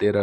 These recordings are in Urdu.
13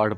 8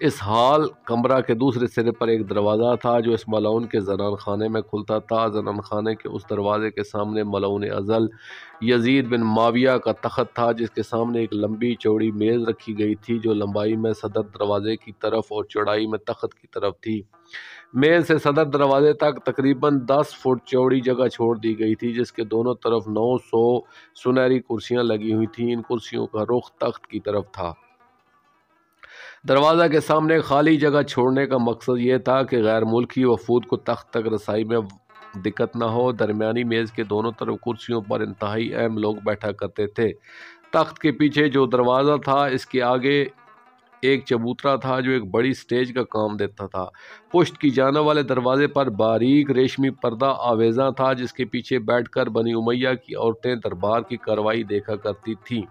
اس حال کمرہ کے دوسرے سرے پر ایک دروازہ تھا جو اس ملعون کے زنان خانے میں کھلتا تھا۔ زنان خانے کے اس دروازے کے سامنے ملعون ازل یزید بن معاویہ کا تخت تھا، جس کے سامنے ایک لمبی چوڑی میز رکھی گئی تھی جو لمبائی میں صدر دروازے کی طرف اور چوڑائی میں تخت کی طرف تھی۔ میز سے صدر دروازے تک تقریباً 10 فٹ چوڑی جگہ چھوڑ دی گئی تھی، جس کے دونوں طرف 900 سنہری کرسیاں لگی ہوئی تھیں۔ ان کرسیوں کا رخ تخت کی طرف تھا۔ دروازہ کے سامنے خالی جگہ چھوڑنے کا مقصد یہ تھا کہ غیر ملکی وفود کو تخت تک رسائی میں دقت نہ ہو۔ درمیانی میز کے دونوں طرف کرسیوں پر انتہائی اہم لوگ بیٹھا کرتے تھے۔ تخت کے پیچھے جو دروازہ تھا، اس کے آگے ایک چبوترا تھا جو ایک بڑی سٹیج کا کام دیتا تھا۔ پشت کی جانب والے دروازے پر باریک ریشمی پردہ آویزاں تھا، جس کے پیچھے بیٹھ کر بنی امیہ کی عورتیں دربار کی کارروائی دیکھا کرتی تھیں۔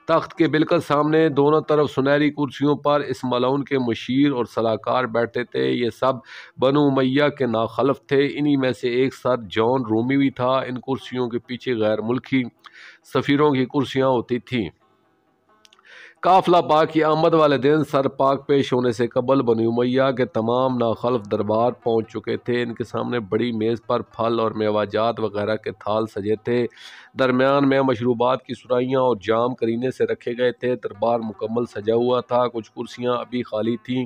تخت کے بالکل سامنے دونوں طرف سنہری کرسیوں پر اس ملعون کے مشیر اور صلاحکار بیٹھتے تھے۔ یہ سب بنو امیہ کے ناخلف تھے۔ انہی میں سے ایک سر جان رومی بھی تھا۔ ان کرسیوں کے پیچھے غیر ملکی سفیروں کی کرسیاں ہوتی تھیں۔ قافلہ پاک کی آمد والے دن سر پاک پیش ہونے سے قبل بنی امیہ کے تمام ناخلف دربار پہنچ چکے تھے۔ ان کے سامنے بڑی میز پر پھل اور میوہ جات وغیرہ کے تھال سجے تھے۔ درمیان میں مشروبات کی سرائیاں اور جام کرینے سے رکھے گئے تھے۔ دربار مکمل سجا ہوا تھا۔ کچھ کرسیاں ابھی خالی تھیں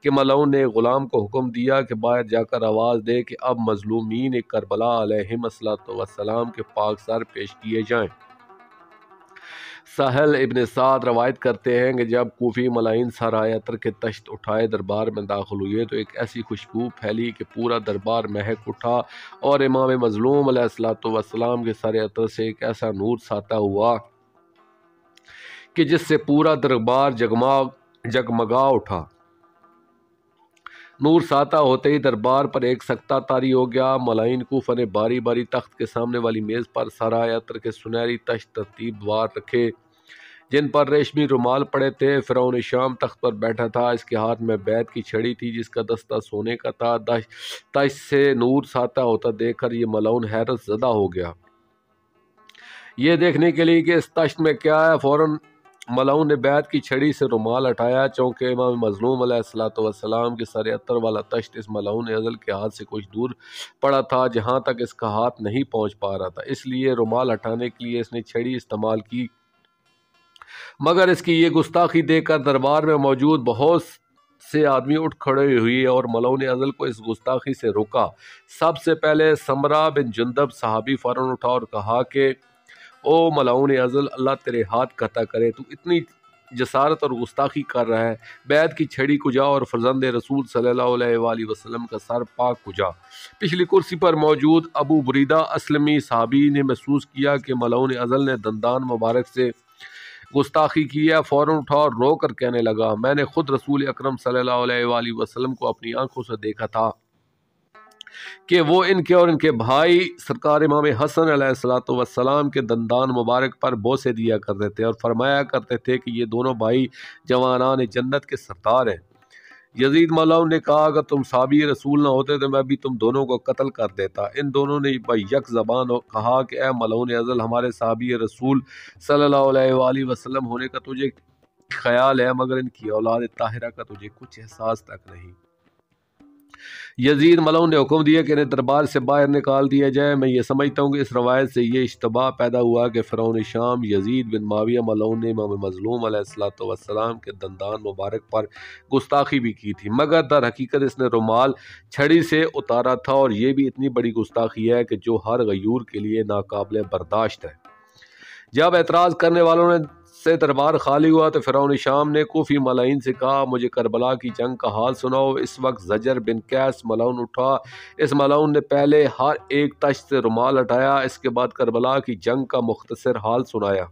کہ ملعون نے غلام کو حکم دیا کہ باہر جا کر آواز دے کہ اب مظلومین کربلا علیہم السلام کے پاک سر پیش کیے جائیں۔ سہل ابن سعد روایت کرتے ہیں کہ جب کوفی ملائن سرائے عطر کے تشت اٹھائے دربار میں داخل ہوئے تو ایک ایسی خوشبو پھیلی کہ پورا دربار مہک اٹھا، اور امام مظلوم علیہ السلام کے سر عطر سے ایک ایسا نور ساطع ہوا کہ جس سے پورا دربار جگمگا اٹھا۔ نور ساطع ہوتے ہی دربار پر ایک سکتہ طاری ہو گیا۔ ملائن کوفہ نے باری باری تخت کے سامنے والی میز پر سرائے عطر کے سنہری تشت ترتیب وار رکھے، جن پر ریشمی رومال پڑے تھے۔ فرعون شام تخت پر بیٹھا تھا۔ اس کے ہاتھ میں بیت کی چھڑی تھی جس کا دستہ سونے کا تھا۔ تشت سے نور ساطع ہوتا دیکھ کر یہ ملعون حیرت زدہ ہو گیا۔ یہ دیکھنے کے لیے کہ اس تشت میں کیا ہے، فوراً ملعون نے بیت کی چھڑی سے رومال ہٹایا، چونکہ امام مظلوم علیہ السلام کے سر عطر والا تشت اس ملعون ازل کے ہاتھ سے کچھ دور پڑا تھا، جہاں تک اس کا ہاتھ نہیں پہنچ پا رہا تھا۔ اس لیے رومال ہٹانے کے لیے اس نے چھڑی استعمال کی، مگر اس کی یہ گستاخی دیکھ کر دربار میں موجود بہت سے آدمی اٹھ کھڑے ہوئے اور ملعون ازل کو اس گستاخی سے روکا۔ سب سے پہلے سمرہ بن جندب صحابی فوراً اٹھا اور کہا کہ او ملعون ازل، اللہ تیرے ہاتھ قطع کرے، تو اتنی جسارت اور گستاخی کر رہا ہے۔ بیت کی چھڑی کجا اور فرزند رسول صلی اللہ علیہ وآلہ وسلم کا سر پاک کجا؟ پچھلی کرسی پر موجود ابو بریدہ اسلمی صحابی نے محسوس کیا کہ ملعون ازل نے دندان مبارک سے گستاخی کی ہے۔ فوراً اٹھا اور رو کر کہنے لگا، میں نے خود رسول اکرم صلی اللہ علیہ وآلہ وسلم کو اپنی آنکھوں سے دیکھا تھا کہ وہ ان کے اور ان کے بھائی سرکار امام حسن علیہ السلام کے دندان مبارک پر بوسے دیا کرتے تھے اور فرمایا کرتے تھے کہ یہ دونوں بھائی جوانان جنت کے سردار ہیں۔ یزید ملعون نے کہا، اگر تم صحابی رسول نہ ہوتے تو میں بھی تم دونوں کو قتل کر دیتا۔ ان دونوں نے یک زبان کہا کہ اے ملعون ازل، ہمارے صحابی رسول صلی اللہ علیہ وآلہ وسلم ہونے کا تجھے خیال ہے، مگر ان کی اولاد طاہرہ کا تجھے کچھ احساس تک نہیں۔ یزید ملعون نے حکم دیا کہ انہیں دربار سے باہر نکال دیا جائے۔ میں یہ سمجھتا ہوں کہ اس روایت سے یہ اشتباہ پیدا ہوا کہ فرعون شام یزید بن معاویہ ملعون نے امام مظلوم علیہ السلام کے دندان مبارک پر گستاخی بھی کی تھی، مگر در حقیقت اس نے رومال چھڑی سے اتارا تھا، اور یہ بھی اتنی بڑی گستاخی ہے کہ جو ہر غیور کے لیے ناقابل برداشت ہے۔ جب اعتراض کرنے والوں سے دربار خالی ہوا تو فرعون شام نے کوفی ملائن سے کہا، مجھے کربلا کی جنگ کا حال سناؤ۔ اس وقت زجر بن قیس ملعون اٹھا۔ اس ملعون نے پہلے ہر ایک تشت سے رومال ہٹایا، اس کے بعد کربلا کی جنگ کا مختصر حال سنایا۔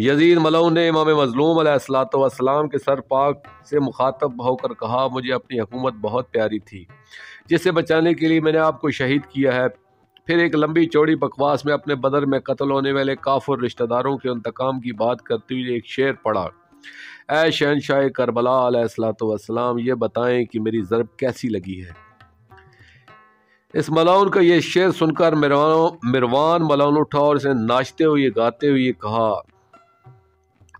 یزید ملعون نے امام مظلوم علیہ السلام کے سر پاک سے مخاطب ہو کر کہا، مجھے اپنی حکومت بہت پیاری تھی، جسے بچانے کے لیے میں نے آپ کو شہید کیا ہے۔ پھر ایک لمبی چوڑی بکواس میں اپنے بدر میں قتل ہونے والے کافر رشتہ داروں کے انتقام کی بات کرتے ہوئے ایک شعر پڑھا، اے شہنشاہ کربلا علیہ السلام، یہ بتائیں کہ میری ضرب کیسی لگی ہے۔ اس ملعون کا یہ شعر سن کر مروان ملعون اٹھا اور اسے ناچتے ہوئے گاتے ہوئے کہا،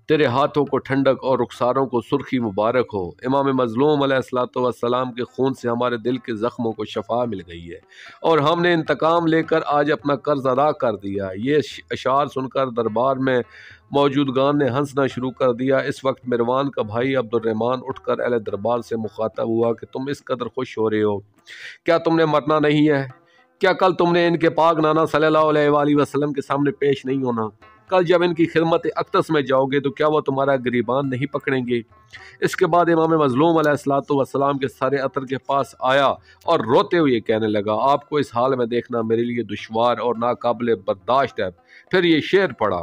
تیرے ہاتھوں کو ٹھنڈک اور رخساروں کو سرخی مبارک ہو۔ امام مظلوم علیہ الصلوۃ والسلام کے خون سے ہمارے دل کے زخموں کو شفا مل گئی ہے اور ہم نے انتقام لے کر آج اپنا قرض ادا کر دیا۔ یہ اشعار سن کر دربار میں موجودگان نے ہنسنا شروع کر دیا۔ اس وقت مروان کا بھائی عبد الرحمن اٹھ کر اہل دربار سے مخاطب ہوا کہ تم اس قدر خوش ہو رہے ہو، کیا تم نے مرنا نہیں ہے؟ کیا کل تم نے ان کے پاک نانا صلی اللہ علیہ وآلہ وسلم کے سامنے پیش نہیں ہونا؟ کل جب ان کی خدمت اقدس میں جاؤ گے تو کیا وہ تمہارا گریبان نہیں پکڑیں گے؟ اس کے بعد امام مظلوم علیہ الصلوۃ والسلام کے سارے عطر کے پاس آیا اور روتے ہوئے کہنے لگا، آپ کو اس حال میں دیکھنا میرے لیے دشوار اور ناقابل برداشت ہے۔ پھر یہ شعر پڑھا،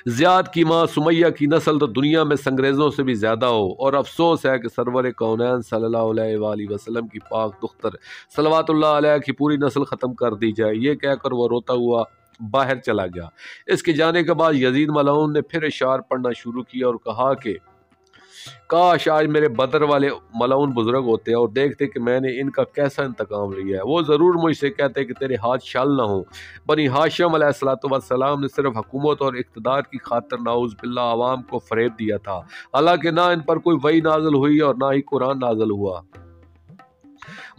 زیاد کی ماں سمیہ کی نسل تو دنیا میں سنگریزوں سے بھی زیادہ ہو، اور افسوس ہے کہ سرور کونین صلی اللہ علیہ وآلہ وسلم کی پاک دختر صلوات اللہ علیہ کی پوری نسل ختم کر دی جائے۔ یہ کہہ کر وہ روتا ہوا باہر چلا گیا۔ اس کے جانے کے بعد یزید ملعون نے پھر اشعار پڑھنا شروع کیا اور کہا کہ کاش آج میرے بدر والے ملعون بزرگ ہوتے اور دیکھتے کہ میں نے ان کا کیسا انتقام لیا ہے۔ وہ ضرور مجھ سے کہتے کہ تیرے ہاتھ شل نہ ہوں۔ بنی ہاشم علیہ الصلوۃ والسلام نے صرف حکومت اور اقتدار کی خاطر نعوذ باللہ عوام کو فریب دیا تھا، حالانکہ نہ ان پر کوئی وحی نازل ہوئی اور نہ ہی قرآن نازل ہوا۔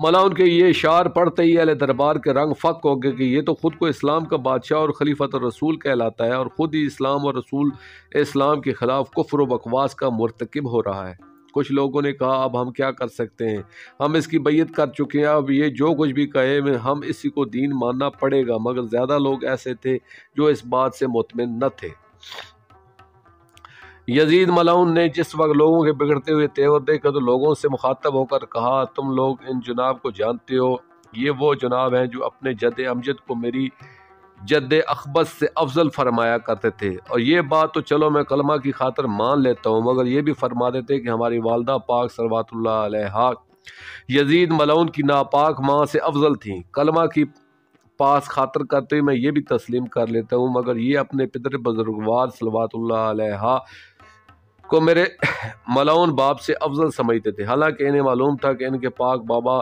ملعون کے یہ اشعار پڑھتے ہی اہل دربار کے رنگ فک ہو گئے کہ یہ تو خود کو اسلام کا بادشاہ اور خلیفۃ الرسول کہلاتا ہے اور خود ہی اسلام اور رسول اسلام کے خلاف کفر و بکواس کا مرتکب ہو رہا ہے۔ کچھ لوگوں نے کہا اب ہم کیا کر سکتے ہیں، ہم اس کی بیعت کر چکے ہیں، اب یہ جو کچھ بھی کہے ہم اسی کو دین ماننا پڑے گا۔ مگر زیادہ لوگ ایسے تھے جو اس بات سے مطمئن نہ تھے۔ یزید ملعون نے جس وقت لوگوں کے بگڑتے ہوئے تیور دیکھا تو لوگوں سے مخاطب ہو کر کہا، تم لوگ ان جناب کو جانتے ہو، یہ وہ جناب ہیں جو اپنے جد امجد کو میری جد اخبث سے افضل فرمایا کرتے تھے، اور یہ بات تو چلو میں کلمہ کی خاطر مان لیتا ہوں، مگر یہ بھی فرما دیتے کہ ہماری والدہ پاک صلوات اللہ علیہا یزید ملعون کی ناپاک ماں سے افضل تھیں۔ کلمہ کی پاس خاطر کرتے ہوئے میں یہ بھی تسلیم کر لیتا ہوں، مگر یہ اپنے پدر بزرگوار صلوات اللہ علیہا کو میرے ملعون باپ سے افضل سمجھتے تھے، حالانکہ انہیں معلوم تھا کہ ان کے پاک بابا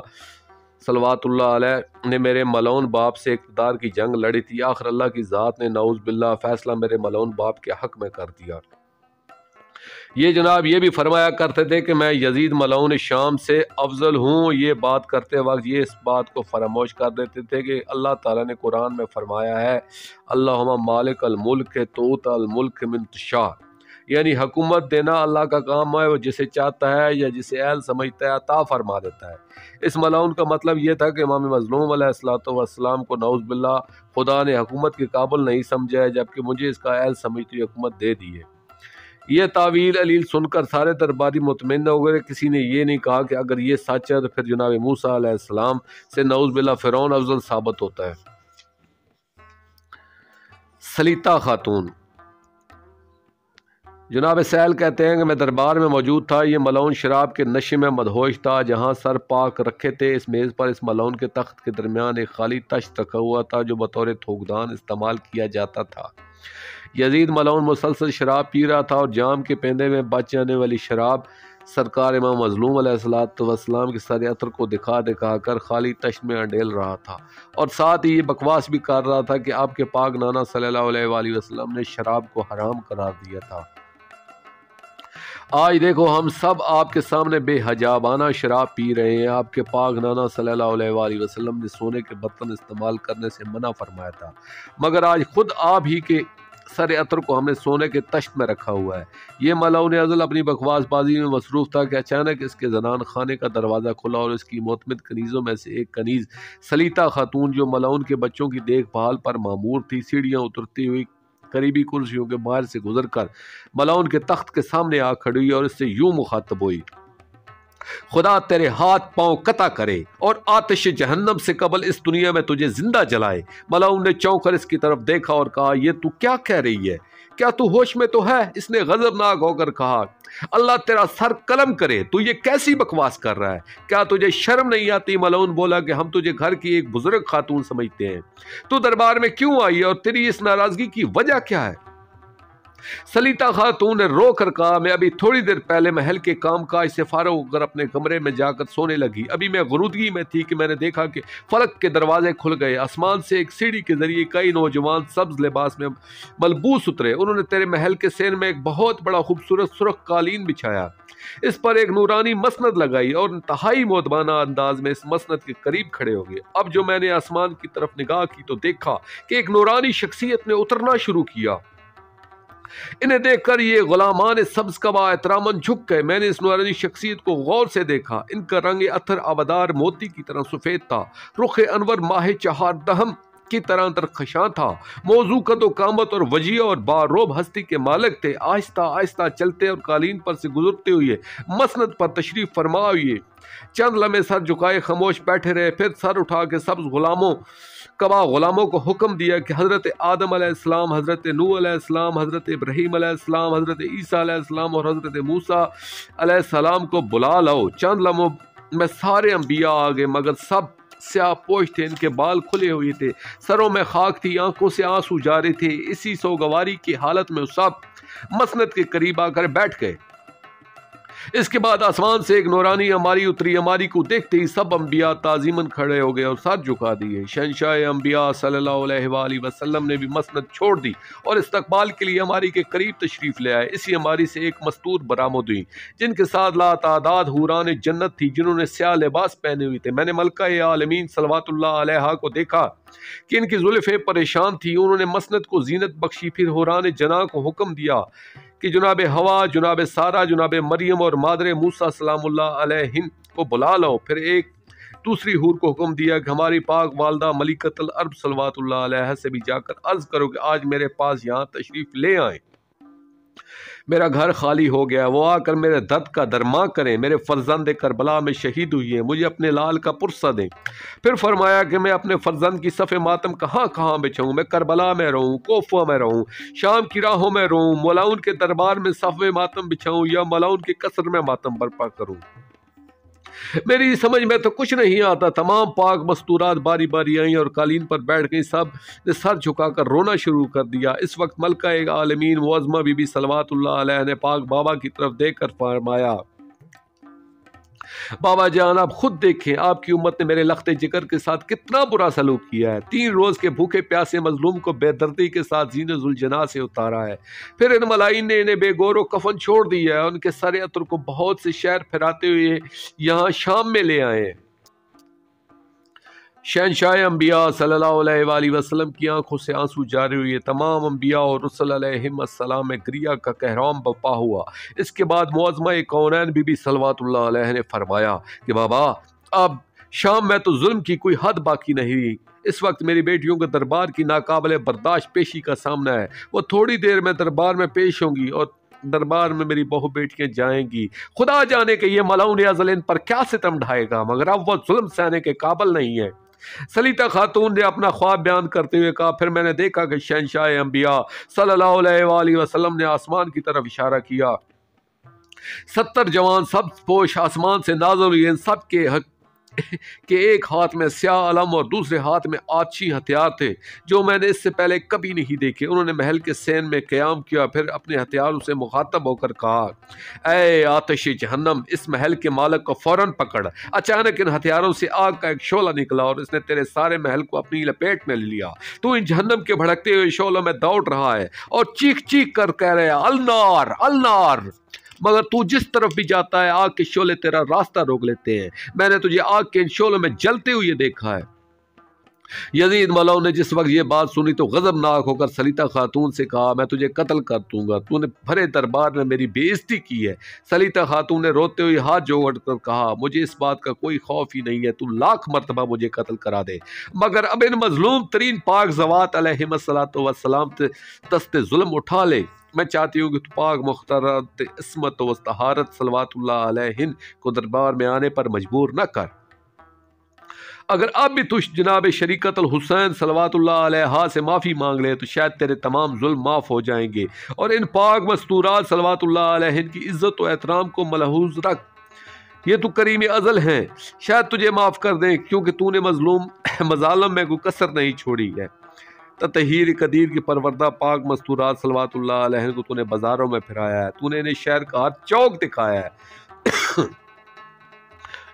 صلوات اللہ علیہ نے میرے ملعون باپ سے اقتدار کی جنگ لڑی تھی۔ آخر اللہ کی ذات نے نعوذ باللہ فیصلہ میرے ملعون باپ کے حق میں کر دیا۔ یہ جناب یہ بھی فرمایا کرتے تھے کہ میں یزید ملعون شام سے افضل ہوں۔ یہ بات کرتے وقت یہ اس بات کو فراموش کر دیتے تھے کہ اللہ تعالیٰ نے قرآن میں فرمایا ہے، اللہم مالک الملک تؤتی الملک من تشاء، یعنی حکومت دینا اللہ کا کام ہے، وہ جسے چاہتا ہے یا جسے اہل سمجھتا ہے عطا فرما دیتا ہے۔ اس ملعون کا مطلب یہ تھا کہ امام مظلوم علیہ الصلوۃ والسلام کو نعوذ باللہ خدا نے حکومت کے قابل نہیں سمجھا ہے، جبکہ مجھے اس کا اہل سمجھتی ہوئی حکومت دے دی ہے۔ یہ تعویل علیل سن کر سارے درباری مطمئن ہو گئے۔ کسی نے یہ نہیں کہا کہ اگر یہ سچ ہے تو پھر جناب موسیٰ علیہ السلام سے نعوذ باللہ فرعون افضل ثابت ہوتا ہے۔ سلیطہ خاتون جناب سہل کہتے ہیں کہ میں دربار میں موجود تھا، یہ ملعون شراب کے نشے میں مدہوش تھا۔ جہاں سر پاک رکھے تھے اس میز پر اس ملعون کے تخت کے درمیان ایک خالی تشت رکھا ہوا تھا جو بطور تھوکدان استعمال کیا جاتا تھا۔ یزید ملعون مسلسل شراب پی رہا تھا اور جام کے پیندے میں بچ جانے والی شراب سرکار امام مظلوم علیہ الصلوۃ والسلام کے سارے عطر کو دکھا دکھا کر خالی تشت میں انڈیل رہا تھا، اور ساتھ ہی یہ بکواس بھی کر رہا تھا کہ آپ کے پاک نانا صلی اللہ علیہ وآلہ وسلم نے شراب کو حرام قرار دیا تھا۔ آج دیکھو ہم سب آپ کے سامنے بے حجابانہ شراب پی رہے ہیں۔ آپ کے پاک نانا صلی اللہ علیہ وآلہ وسلم نے سونے کے برتن استعمال کرنے سے منع فرمایا تھا، مگر آج خود آپ ہی کے سر عطر کو ہم نے سونے کے تشت میں رکھا ہوا ہے۔ یہ ملعون ازل اپنی بکواس بازی میں مصروف تھا کہ اچانک اس کے زنان خانے کا دروازہ کھلا اور اس کی معتمد کنیزوں میں سے ایک کنیز سلیطہ خاتون جو ملعون کے بچوں کی دیکھ بھال پر مامور تھی، سیڑھیاں اترتی ہوئی قریبی کرسیوں کے باہر سے گزر کر ملعون کے تخت کے سامنے آ کھڑی اور اس سے یوں مخاطب ہوئی، خدا تیرے ہاتھ پاؤں قطع کرے اور آتش جہنم سے قبل اس دنیا میں تجھے زندہ جلائے۔ ملعون نے چونک کر اس کی طرف دیکھا اور کہا، یہ تو کیا کہہ رہی ہے؟ کیا تو ہوش میں تو ہے؟ اس نے غضبناک ہو کر کہا، اللہ تیرا سر قلم کرے، تو یہ کیسی بکواس کر رہا ہے؟ کیا تجھے شرم نہیں آتی؟ ملعون بولا کہ ہم تجھے گھر کی ایک بزرگ خاتون سمجھتے ہیں، تو دربار میں کیوں آئی ہے اور تیری اس ناراضگی کی وجہ کیا ہے؟ سلیطہ خاتون نے رو کر کہا میں ابھی تھوڑی دیر پہلے محل کے کام کاج سے فارغ ہو کر اپنے کمرے میں جا کر سونے لگی، ابھی میں غنودگی میں تھی کہ میں نے دیکھا کہ فلک کے دروازے کھل گئے، آسمان سے ایک سیڑھی کے ذریعے کئی نوجوان سبز لباس میں ملبوس اترے، انہوں نے تیرے محل کے سین میں ایک بہت بڑا خوبصورت سرخ قالین بچھایا، اس پر ایک نورانی مسند لگائی اور انتہائی مؤدبانہ انداز میں اس مسند کے قریب کھڑے ہو گئے۔ اب جو میں نے آسمان کی طرف نگاہ کی تو دیکھا کہ ایک نورانی شخصیت نے اترنا شروع کیا، انہیں دیکھ کر یہ غلامان سبز قبا احتراماً جھک گئے۔ میں نے اس نورانی شخصیت کو غور سے دیکھا، ان کا رنگ عطر آبدار موتی کی طرح سفید تھا، رخ انور ماہ چہار دہم کی طرح درخشاں تھا، موضوع قد و قامت اور وجیہ اور باروب ہستی کے مالک تھے، آہستہ آہستہ چلتے اور قالین پر سے گزرتے ہوئے مسند پر تشریف فرما ہوئے چند لمحے سر جھکائے خاموش بیٹھے رہے، پھر سر اٹھا کے سبز غلاموں کو حکم دیا کہ حضرت آدم علیہ السلام، حضرت نوح علیہ السلام، حضرت ابراہیم علیہ السلام، حضرت عیسیٰ علیہ السلام اور حضرت موسیٰ علیہ السلام کو بلا لاؤ۔ چند لمحوں میں سارے انبیاء آ گئے، مگر سب سیاہ پوش تھے، ان کے بال کھلے ہوئے تھے، سروں میں خاک تھی، آنکھوں سے آنسو جاری تھے، اسی سوگواری کی حالت میں سب مسند کے قریب آ کر بیٹھ گئے۔ اس کے بعد آسمان سے ایک نورانی عماری اتری، عماری کو دیکھتے ہی سب انبیاء تعظیماً کھڑے ہو گئے اور سر جھکا دیے۔ شہنشاہ انبیاء صلی اللہ علیہ وآلہ وسلم نے بھی مسند چھوڑ دی اور استقبال کے لیے عماری کے قریب تشریف لے آئے۔ اسی عماری سے ایک مستور برآمد ہوئی جن کے ساتھ لا تعداد حوران جنت تھی، جنہوں نے سیاہ لباس پہنے ہوئے تھے۔ میں نے ملکہ عالمین صلوات اللہ علیہا کو دیکھا کہ ان کی زلفیں پریشان تھی، انہوں نے مسند کو زینت بخشی، پھر حوران جناح کو حکم دیا کہ جناب ہوا، جناب سارہ، جناب مریم اور مادر موسیٰ سلام اللہ علیہم کو بلا لاؤ۔ پھر ایک دوسری حور کو حکم دیا کہ ہماری پاک والدہ ملکۃ الارض صلوات اللہ علیہ سے بھی جا کر عرض کرو کہ آج میرے پاس یہاں تشریف لے آئیں، میرا گھر خالی ہو گیا، وہ آ کر میرے درد کا درما کریں، میرے فرزند کربلا میں شہید ہوئی ہیں، مجھے اپنے لال کا پرسہ دیں۔ پھر فرمایا کہ میں اپنے فرزند کی صف ماتم کہاں کہاں بچھاؤں، میں کربلا میں رہوں، کوفہ میں رہوں، شام کی راہوں میں رہوں، ملاؤن کے دربار میں صف ماتم بچھاؤں یا ملاؤن کے قصر میں ماتم برپا کروں، میری سمجھ میں تو کچھ نہیں آتا۔ تمام پاک مستورات باری باری آئیں اور قالین پر بیٹھ گئیں، سب نے سر جھکا کر رونا شروع کر دیا۔ اس وقت ملکہ عالمین معظمہ بی بی صلوات اللہ علیہ نے پاک بابا کی طرف دیکھ کر فرمایا، بابا جان آپ خود دیکھیں، آپ کی امت نے میرے لخت جگر کے ساتھ کتنا برا سلوک کیا ہے، 3 روز کے بھوکے پیاسے مظلوم کو بے دردی کے ساتھ زین ذوالجناح سے اتارا ہے، پھر ان ملائن نے انہیں بے گور و کفن چھوڑ دیا ہے، ان کے سر عطر کو بہت سے شہر پھراتے ہوئے یہاں شام میں لے آئے۔ شہنشاہ انبیاء صلی اللہ علیہ وآلہ وسلم کی آنکھوں سے آنسو جاری ہوئے، تمام انبیاء اور رسل علیہم السلام میں گریہ کا کہرام بپا ہوا۔ اس کے بعد معظمہ کونین بی بی صلوات اللہ علیہ نے فرمایا کہ بابا اب شام میں تو ظلم کی کوئی حد باقی نہیں، اس وقت میری بیٹیوں کے دربار کی ناقابل برداشت پیشی کا سامنا ہے، وہ تھوڑی دیر میں دربار میں پیش ہوں گی اور دربار میں میری بہو بیٹیاں جائیں گی، خدا جانے کہ یہ ملاؤن ازل ان پر کیا ستم ڈھائے گا، مگر اب وہ ظلم سہنے کے قابل نہیں ہے۔ سلیطہ خاتون نے اپنا خواب بیان کرتے ہوئے کہا، پھر میں نے دیکھا کہ شہنشاہ انبیاء صلی اللہ علیہ وآلہ وسلم نے آسمان کی طرف اشارہ کیا، 70 جوان سبز پوش آسمان سے نازل ہوئے، ان سب کے ایک ہاتھ میں سیاہ علم اور دوسرے ہاتھ میں آتشی ہتھیار تھے جو میں نے اس سے پہلے کبھی نہیں دیکھے۔ انہوں نے محل کے سین میں قیام کیا، پھر اپنے ہتھیاروں سے مخاطب ہو کر کہا، اے آتش جہنم، اس محل کے مالک کو فوراً پکڑ۔ اچانک ان ہتھیاروں سے آگ کا ایک شعلہ نکلا اور اس نے تیرے سارے محل کو اپنی لپیٹ میں لے لیا، تو ان جہنم کے بھڑکتے ہوئے شعلوں میں دوڑ رہا ہے اور چیخ چیخ کر کہہ رہا ہے، النار النار، مگر تو جس طرف بھی جاتا ہے آگ کے شعلے تیرا راستہ روک لیتے ہیں، میں نے تجھے آگ کے ان شعلوں میں جلتے ہوئے دیکھا ہے۔ یزید ملعون نے جس وقت یہ بات سنی تو غضبناک ہو کر سلیطہ خاتون سے کہا، میں تجھے قتل کر دوں گا، تو نے بھرے دربار میں میری بے عزتی کی ہے۔ سلیطہ خاتون نے روتے ہوئے ہاتھ جوڑ کر کہا، مجھے اس بات کا کوئی خوف ہی نہیں ہے، تو لاکھ مرتبہ مجھے قتل کرا دے، مگر اب ان مظلوم ترین پاک زوات علیہم السلام دست ظلم اٹھا لے۔ میں چاہتی ہوں کہ تو پاک مختارات عصمت و طہارت صلوات اللہ علیہن کو دربار میں آنے پر مجبور نہ کر۔ اگر اب بھی تو جناب شریکت الحسین صلوات اللہ علیہ سے معافی مانگ لے تو شاید تیرے تمام ظلم معاف ہو جائیں گے، اور ان پاک مستورات صلوات اللہ علیہن کی عزت و احترام کو ملحوظ رکھ، یہ تو کریم ازل ہیں، شاید تجھے معاف کر دیں، کیونکہ تو نے مظالم میں کوئی کسر نہیں چھوڑی ہے۔ تطہیر قدیر کی پروردہ پاک مستورات صلوات اللہ علیہ کو تو نے بازاروں میں پھرایا ہے، تو نے انہیں شہر کا ہر چوک دکھایا ہے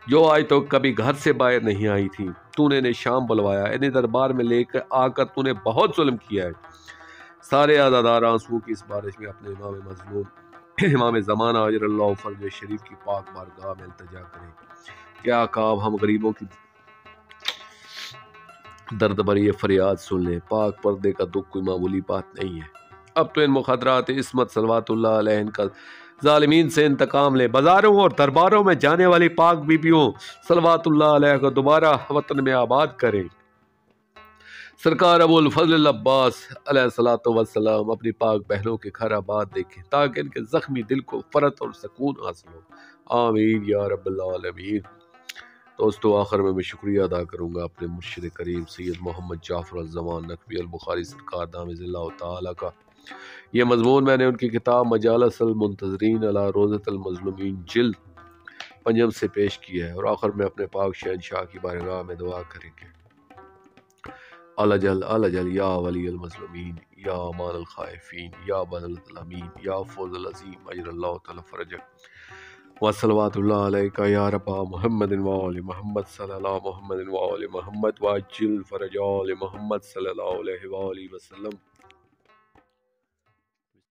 جو آج تو کبھی گھر سے باہر نہیں آئی تھی، تو نے انہیں شام بلوایا، انہیں دربار میں لے کر آ کر تو نے بہت ظلم کیا ہے۔ سارے عزادار آنسوؤں کی اس بارش میں اپنے امام مظلوم امام زمانہ اجر اللہ فرج شریف کی پاک بارگاہ میں التجا کریں۔ کیا کعب ہم غریبوں کی درد بری فریاد سن لیں، پاک پردے کا دکھ کوئی معمولی بات نہیں ہے۔ اب تو ان مخدرات عصمت صلوات اللہ علیہ کا ظالمین سے انتقام لے، بازاروں اور درباروں میں جانے والی پاک بیبیوں صلوات اللہ علیہ کو دوبارہ وطن میں آباد کریں۔ سرکار ابو الفضل عباس علیہ الصلوۃ والسلام اپنی پاک بہنوں کے گھر آباد دیکھیں تاکہ ان کے زخمی دل کو فرت اور سکون حاصل ہو، آمین یا رب العالمین۔ دوستو آخر میں شکریہ ادا کروں گا اپنے مرشد کریم سید محمد جعفر الزمان نقوی البخاری سرکار دامت اللہ تعالیٰ کا۔ یہ مضمون میں نے ان کی کتاب مجالس المنتظرین علی روضۃ المظلومین جلد 5 سے پیش کیا ہے، اور آخر میں اپنے پاک شہنشاہ کی بارگاہ میں دعا کریں گے۔ الجل یا ولی المظلومین، یا امان الخائفین، یا بدل الامین، یا فوز العظیم اجر اللہ تعالی فرجک، وصلوات اللہ علیکہ یا رب محمد وآل محمد صلی اللہ محمد وآل محمد وعجل فرج آل محمد صلی اللہ علیہ وآلہ وسلم۔